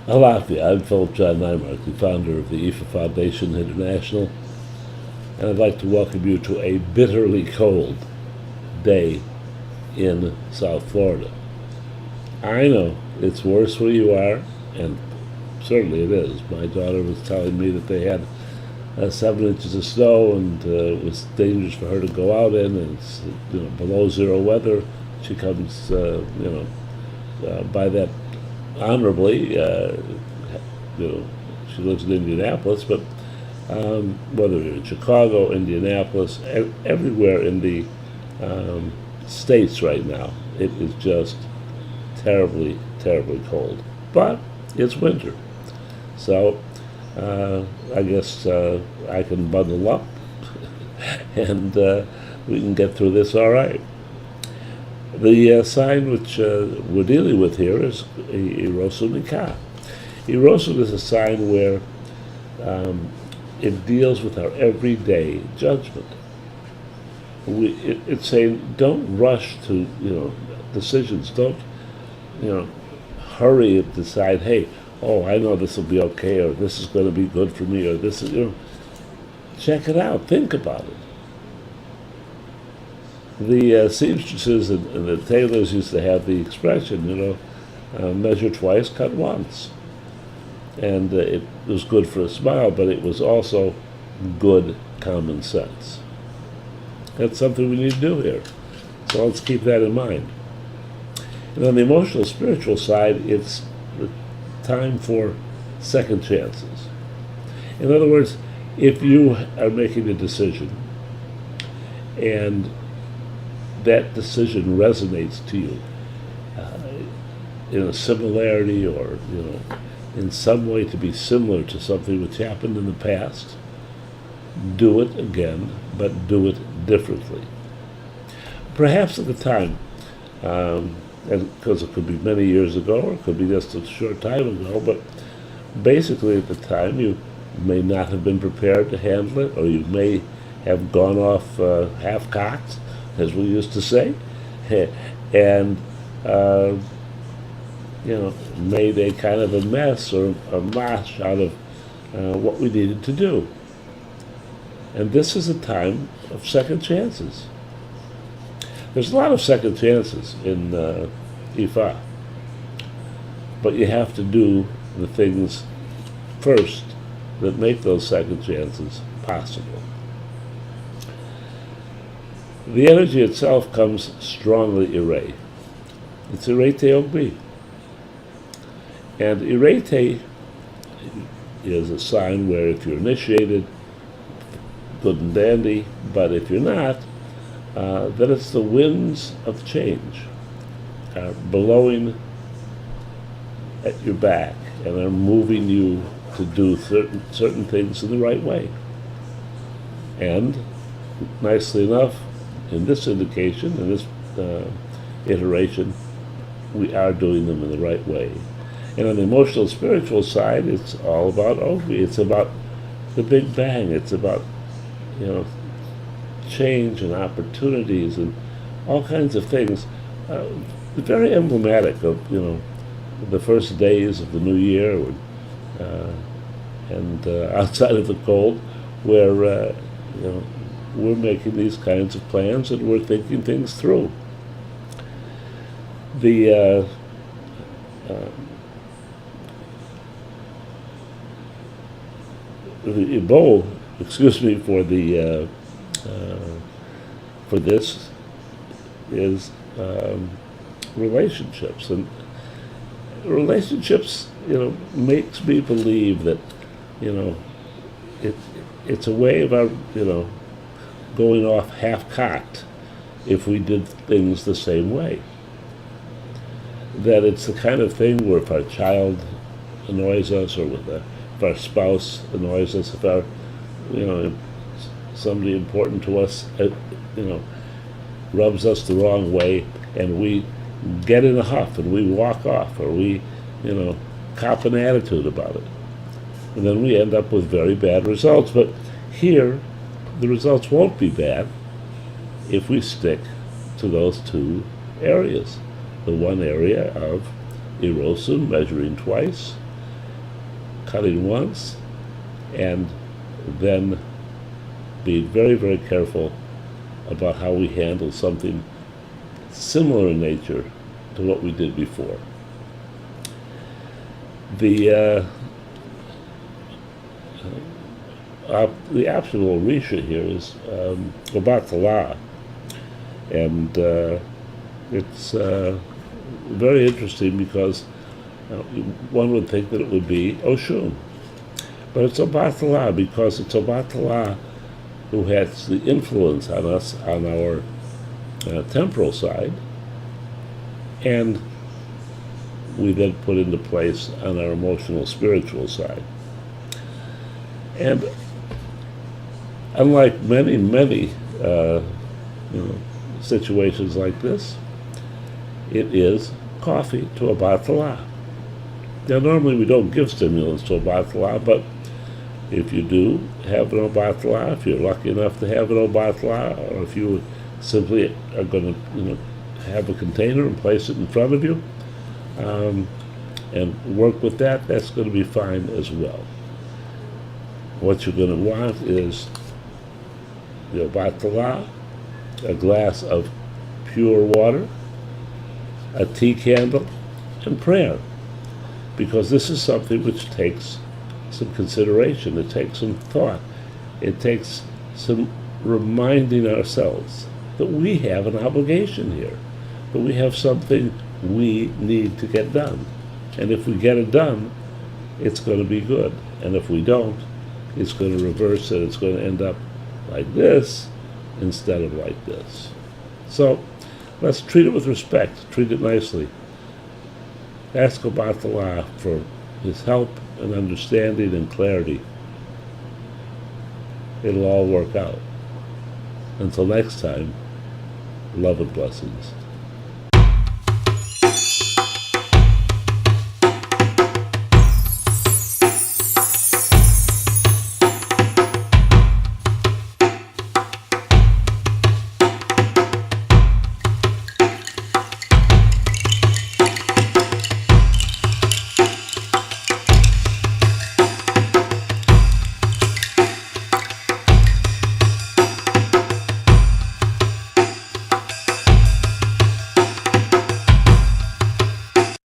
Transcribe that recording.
Latvia. I'm Philip Neimark, the founder of the IFA Foundation International, and I'd like to welcome you to a bitterly cold day in South Florida. I know it's worse where you are, and certainly it is. My daughter was telling me that they had 7 inches of snow, and it was dangerous for her to go out in, and it's below zero weather. She comes by that honorably. She lives in Indianapolis, but whether you're in Chicago, Indianapolis, everywhere in the states right now, it is just terribly, terribly cold. But it's winter, so I guess I can bundle up, and we can get through this all right. The sign which we're dealing with here is Orunmila. Erosion is a sign where it deals with our everyday judgment. It's saying don't rush to decisions. Don't hurry and decide. Hey, I know this will be okay, or this is going to be good for me, or this is check it out. Think about it. The seamstresses and the tailors used to have the expression, measure twice, cut once. And it was good for a smile, but it was also good common sense. That's something we need to do here. So let's keep that in mind. And on the emotional, spiritual side, it's the time for second chances. In other words, if you are making a decision and that decision resonates to you in a similarity or in some way to be similar to something which happened in the past, do it again, but do it differently. Perhaps at the time, and because it could be many years ago or it could be just a short time ago, but basically at the time you may not have been prepared to handle it, or you may have gone off half-cocked, as we used to say, and made a kind of a mess or a mosh out of what we needed to do. And this is a time of second chances. There's a lot of second chances in Ifa, but you have to do the things first that make those second chances possible. The energy itself comes strongly Irate. It's Irate Ogbi. And Irate is a sign where if you're initiated, good and dandy, but if you're not, then it's the winds of change blowing at your back and are moving you to do certain things in the right way. And nicely enough, in this indication, in this iteration, we are doing them in the right way. And on the emotional, spiritual side, it's all about Ogbi. It's about the Big Bang. It's about, change and opportunities and all kinds of things. Very emblematic of, the first days of the new year, and outside of the cold, where, we're making these kinds of plans and we're thinking things through. The bow, for this is relationships, and relationships, makes me believe that, it's a way of our, going off half-cocked if we did things the same way. That it's the kind of thing where if our child annoys us, or if our spouse annoys us, if our, somebody important to us, rubs us the wrong way, and we get in a huff and we walk off, or we, cop an attitude about it. And then we end up with very bad results. But here, the results won't be bad if we stick to those two areas. The one area of erosion, measuring twice, cutting once and then being very, very careful about how we handle something similar in nature to what we did before. The actual Orisha here is Obatala, and it's very interesting because one would think that it would be Oshun, but it's Obatala because it's Obatala who has the influence on us on our temporal side, and we then put into place on our emotional, spiritual side. And unlike many, many situations like this, it is coffee to a batala. Now, normally we don't give stimulants to a batala, but if you do have an obatala, if you're lucky enough to have an obatala, or if you simply are going to have a container and place it in front of you, and work with that, that's going to be fine as well. What you're going to want is the batala, a glass of pure water, a tea candle, and prayer, because this is something which takes some consideration, it takes some thought, it takes some reminding ourselves that we have an obligation here, that we have something we need to get done. And if we get it done, it's going to be good. And if we don't, it's going to reverse it. It's going to end up like this instead of like this. So let's treat it with respect. Treat it nicely. Ask Obatala for his help and understanding and clarity. It'll all work out. Until next time, love and blessings.